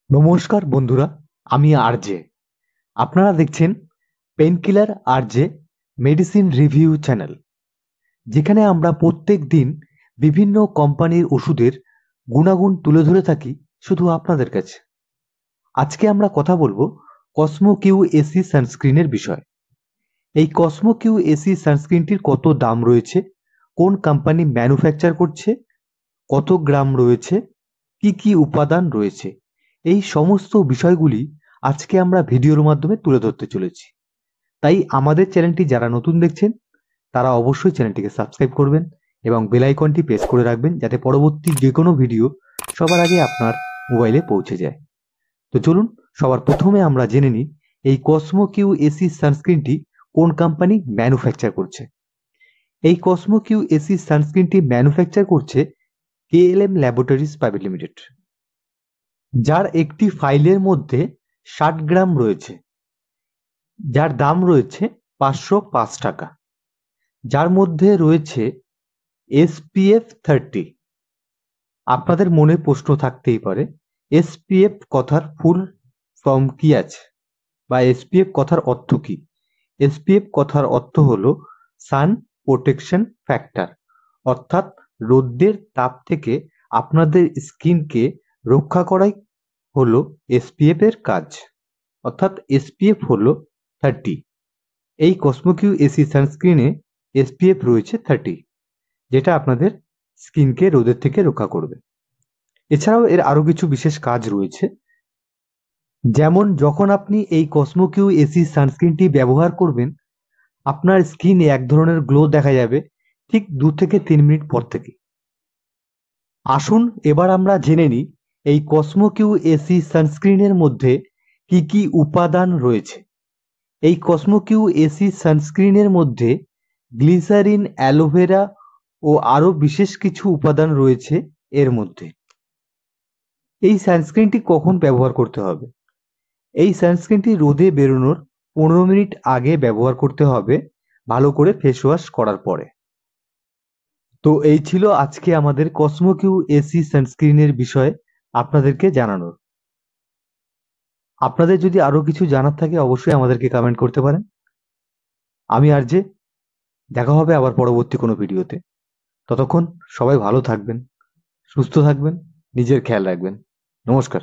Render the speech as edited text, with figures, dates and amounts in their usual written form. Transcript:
নমস্কার বন্ধুরা, আমি আরজে। আপনারা দেখছেন painkiller RJ medicine review channel, যেখানে আমরা প্রত্যেক দিন বিভিন্ন কোম্পানির ওষুধের গুণাগুণ তুলে ধরে থাকি শুধু আপনাদের কাছে। আজকে আমরা কথা বলবো কসমো কিউ এসি সানস্ক্রিনের বিষয়। এই কসমো কিউ এসি সানস্ক্রিনটির কত দাম রয়েছে, কোন কোম্পানি ম্যানুফ্যাকচার করছে, কত গ্রাম রয়েছে, কি কি উপাদান রয়েছে, এই সমস্ত বিষয়গুলি আজকে আমরা ভিডিওর মাধ্যমে তুলে ধরতে চলেছি। তাই আমাদের চ্যানেলটি যারা নতুন দেখছেন তারা অবশ্যই চ্যানেলটিকে সাবস্ক্রাইব করবেন এবং বেল আইকনটি প্রেস করে রাখবেন, যাতে পরবর্তী যে কোনো ভিডিও সবার আগে আপনার মোবাইলে পৌঁছে যায়। তো চলুন সবার প্রথমে আমরা জেনে নিই এই কসমো কিউ এসি সানস্ক্রিনটি কোন কোম্পানি ম্যানুফ্যাকচার করছে। এই কসমো কিউ এসি সানস্ক্রিনটি ম্যানুফ্যাকচার করছে কেএলএম ল্যাবরেটরিজ প্রাইভেট লিমিটেড, যার একটি ফাইলের মধ্যে ৬০ গ্রাম রয়েছে, যার দাম রয়েছে ৫০৫ টাকা, যার মধ্যে রয়েছে SPF 30। আপনাদের মনে প্রশ্ন থাকতেই পারে, SPF কথার ফুল ফর্ম কি আছে বা SPF কথার অর্থ কি? SPF কথার অর্থ হলো সান প্রোটেকশন ফ্যাক্টর, অর্থাৎ রোদের তাপ থেকে আপনাদের স্কিনকে রক্ষা করাই হলো SPF এর কাজ, অর্থাৎ SPF হলো 30। এই কসমো কিউ এসি সানস্ক্রিনে SPF রয়েছে 30, যেটা আপনাদের স্কিনকে রোদের থেকে রক্ষা করবে। এছাড়াও এর আরো কিছু বিশেষ কাজ রয়েছে, যেমন যখন আপনি এই কসমো কিউ এসি সানস্ক্রিনটি ব্যবহার করবেন, আপনার স্কিনে এক ধরনের গ্লো দেখা যাবে ঠিক 2 থেকে 3 মিনিট পর থেকে। আসুন এবার আমরা জেনে নিই এই কসমো কিউ এসি সানস্ক্রিনের মধ্যে কি কি উপাদান রয়েছে। এই কসমো কিউ এসি সানস্ক্রিনের মধ্যে গ্লিসারিন, অ্যালোভেরা ও আরো বিশেষ কিছু উপাদান রয়েছে এর মধ্যে। এই সানস্ক্রিনটি কখন ব্যবহার করতে হবে? এই সানস্ক্রিনটি রোদে বেরোনোর 15 মিনিট আগে ব্যবহার করতে হবে, ভালো করে ফেস ওয়াশ করার পরে। তো এই ছিল আজকে আমাদের কসমো কিউ এসি সানস্ক্রিনের বিষয়ে আপনাদেরকে জানানোর। আপনাদের যদি আরো কিছু জানার থাকে অবশ্যই আমাদেরকে কমেন্ট করতে পারেন। আমি আরজে, দেখা হবে আবার পরবর্তী কোনো ভিডিওতে। ততক্ষণ সবাই ভালো থাকবেন, সুস্থ থাকবেন, নিজের খেয়াল রাখবেন। নমস্কার।